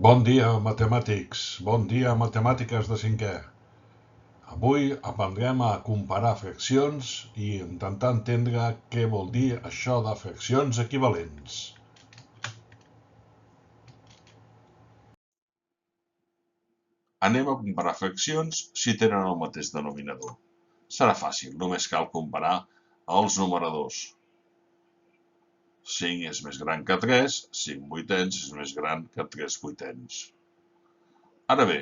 Bon dia, matemàtics. Bon dia, matemàtiques de cinquè. Avui aprendrem a comparar fraccions i intentar entendre què vol dir això de fraccions equivalents. Anem a comparar fraccions si tenen el mateix denominador. Serà fàcil, només cal comparar els numeradors. 5 és més gran que 3, 5 vuitens és més gran que 3 vuitens. Ara bé,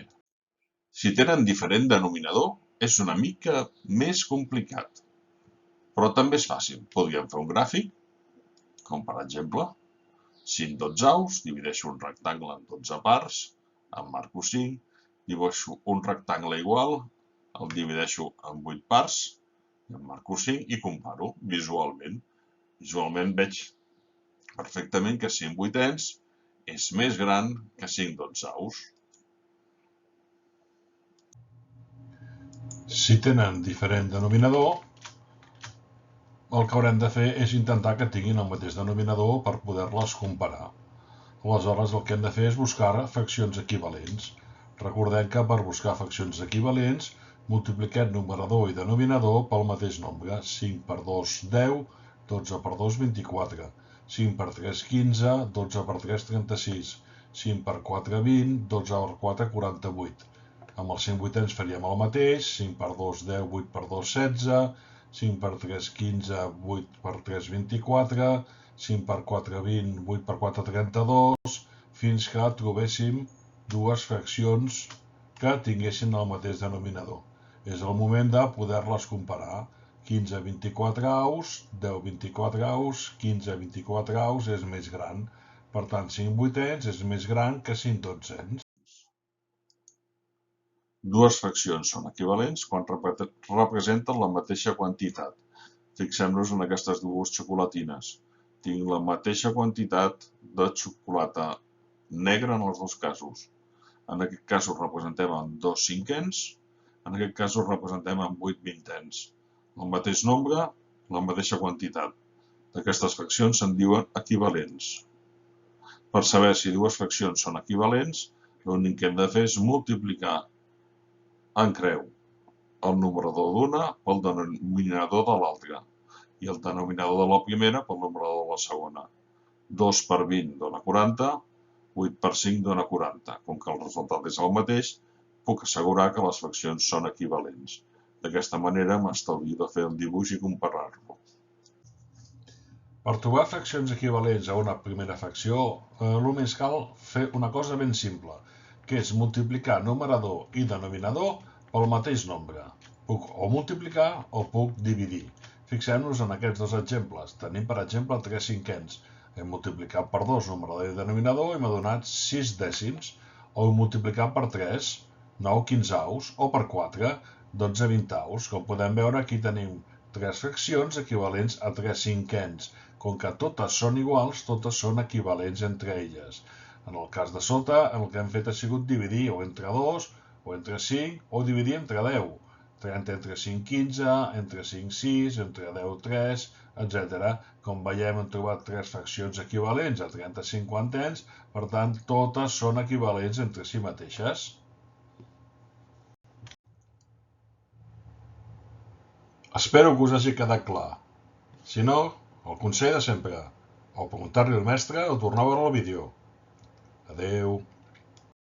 si tenen diferent denominador, és una mica més complicat. Però també és fàcil. Podríem fer un gràfic, com per exemple, 5 dotzeus, divideixo un rectangle en 12 parts, en marco 5, dibuixo un rectangle igual, el divideixo en 8 parts, en marco 5 i comparo visualment. Visualment veig perfectament que 5 vuitens és més gran que 5 dotzeus. Si tenen diferent denominador, el que haurem de fer és intentar que tinguin el mateix denominador per poder-les comparar. Aleshores, el que hem de fer és buscar fraccions equivalents. Recordem que per buscar fraccions equivalents, multipliquem numerador i denominador pel mateix nombre. 5 per 2, 10, 12 per 2, 24. 5 per 3, 15, 12 per 3, 36. 5 per 4, 20, 12 per 4, 48. Amb els 5 vuitens faríem el mateix, 5 per 2, 10, 8 per 2, 16, 5 per 3, 15, 8 per 3, 24, 5 per 4, 20, 8 per 4, 32, fins que trobéssim dues fraccions que tinguessin el mateix denominador. És el moment de poder-les comparar. 15 24 aus, 10 24 aus, 15 24 aus és més gran. Per tant, 5 vuitens és més gran que 5 dotzens. Dues fraccions són equivalents quan representen la mateixa quantitat. Fixem-nos en aquestes dues xocolatines. Tinc la mateixa quantitat de xocolata negra en els dos casos. En aquest cas ho representem amb 2 cinquens, en aquest cas ho representem amb 8 vintens. El mateix nombre, la mateixa quantitat. D'aquestes fraccions se'n diuen equivalents. Per saber si dues fraccions són equivalents, l'únic que hem de fer és multiplicar en creu el numerador d'una pel denominador de l'altra i el denominador de la primera pel numerador de la segona. 2 per 20 dona 40, 8 per 5 dona 40. Com que el resultat és el mateix, puc assegurar que les fraccions són equivalents. D'aquesta manera m'estalvio de fer el dibuix i comparar-lo. Per trobar fraccions equivalents a una primera fracció, només cal fer una cosa ben simple, que és multiplicar numerador i denominador pel mateix nombre. Puc o multiplicar o puc dividir. Fixem-nos en aquests dos exemples. Tenim, per exemple, 3 cinquens. Hem multiplicat per 2 numerador i denominador i m'ha donat 6 dècims. O multiplicat per 3, 9 quinzaus, o per 4, 12 vintaus. Com podem veure, aquí tenim 3 fraccions equivalents a 3 cinquens. Com que totes són iguals, totes són equivalents entre elles. En el cas de sota, el que hem fet ha sigut dividir o entre 2, o entre 5, o dividir entre 10. 30 entre 5, 15, entre 5, 6, entre 10, 3, etc. Com veiem, hem trobat 3 fraccions equivalents a 30 cinquantens, per tant, totes són equivalents entre si mateixes. Espero que us hagi quedat clar. Si no, el consell de sempre, o preguntar-li al mestre o tornar a veure el vídeo. Adeu.